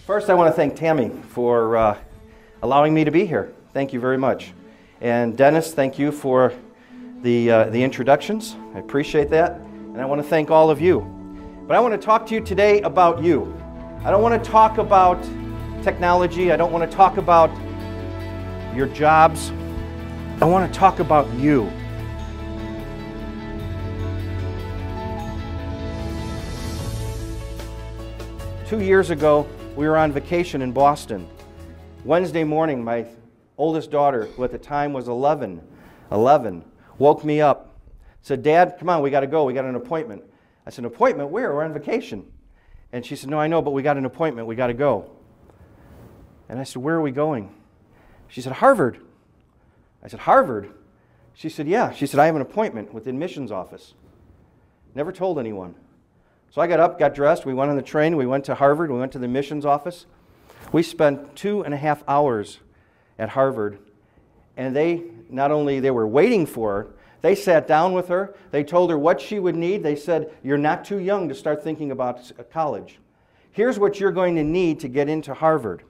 First, I want to thank Tammy for allowing me to be here. Thank you very much. And Dennis, thank you for the introductions. I appreciate that. And I want to thank all of you. But I want to talk to you today about you. I don't want to talk about technology. I don't want to talk about your jobs. I want to talk about you. Two years ago, we were on vacation in Boston. Wednesday morning, my oldest daughter, who at the time was 11, woke me up, said, "Dad, come on, we got to go. We got an appointment." I said, "An appointment? Where? We're on vacation." And she said, "No, I know, but we got an appointment. We got to go." And I said, "Where are we going?" She said, "Harvard." I said, "Harvard?" She said, "Yeah." She said, "I have an appointment with the admissions office." Never told anyone. So I got up, got dressed, we went on the train, we went to Harvard, we went to the admissions office. We spent 2.5 hours at Harvard, and they were waiting for her, they sat down with her, they told her what she would need. They said, "You're not too young to start thinking about college. Here's what you're going to need to get into Harvard."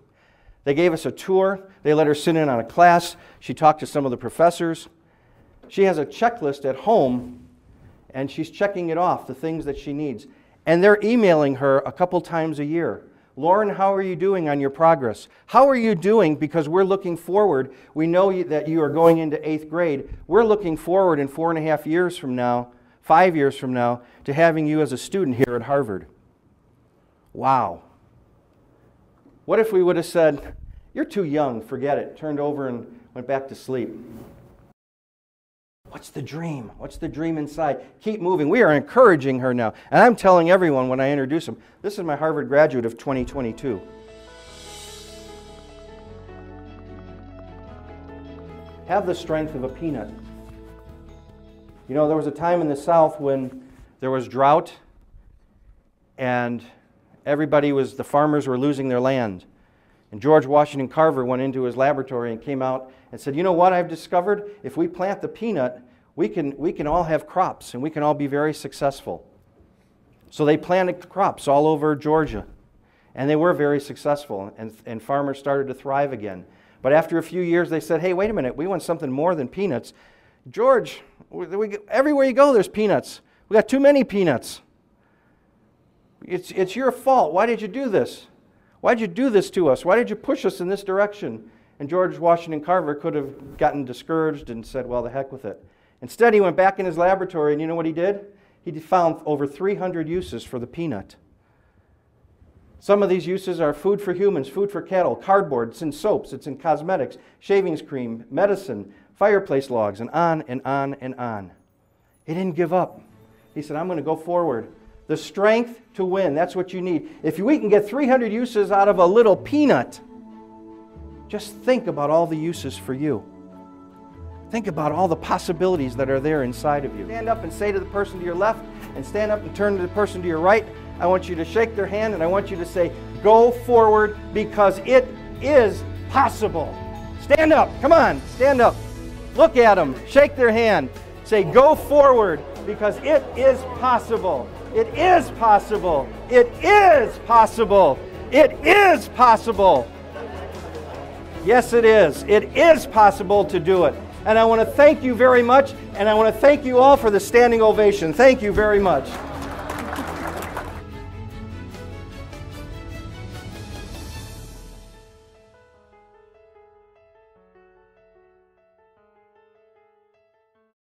They gave us a tour, they let her sit in on a class, she talked to some of the professors. She has a checklist at home, and she's checking it off, the things that she needs. And they're emailing her a couple times a year. "Lauren, how are you doing on your progress? How are you doing? Because we're looking forward. We know that you are going into 8th grade. We're looking forward in 4.5 years from now, 5 years from now, to having you as a student here at Harvard." Wow. What if we would have said, "You're too young, forget it," turned over and went back to sleep? What's the dream? What's the dream inside? Keep moving. We are encouraging her now. And I'm telling everyone when I introduce them, this is my Harvard graduate of 2022. Have the strength of a peanut. You know, there was a time in the South when there was drought and the farmers were losing their land. And George Washington Carver went into his laboratory and came out and said, "You know what I've discovered? If we plant the peanut, we can all have crops and we can all be very successful." So they planted crops all over Georgia, and they were very successful, and farmers started to thrive again. But after a few years, they said, "Hey, wait a minute, we want something more than peanuts. George, everywhere you go, there's peanuts. We got too many peanuts. It's your fault. Why did you do this? Why did you do this to us? Why did you push us in this direction?" And George Washington Carver could have gotten discouraged and said, "Well, the heck with it." Instead, he went back in his laboratory, and you know what he did? He found over 300 uses for the peanut. Some of these uses are food for humans, food for cattle, cardboard, it's in soaps, it's in cosmetics, shavings cream, medicine, fireplace logs, and on and on and on. He didn't give up. He said, "I'm going to go forward." The strength to win, that's what you need. If we can get 300 uses out of a little peanut, just think about all the uses for you. Think about all the possibilities that are there inside of you. Stand up and say to the person to your left, and stand up and turn to the person to your right. I want you to shake their hand, and I want you to say, "Go forward because it is possible." Stand up. Come on, stand up. Look at them. Shake their hand. Say, "Go forward because it is possible. It is possible. It is possible. It is possible." Yes, it is. It is possible to do it. And I want to thank you very much, and I want to thank you all for the standing ovation. Thank you very much.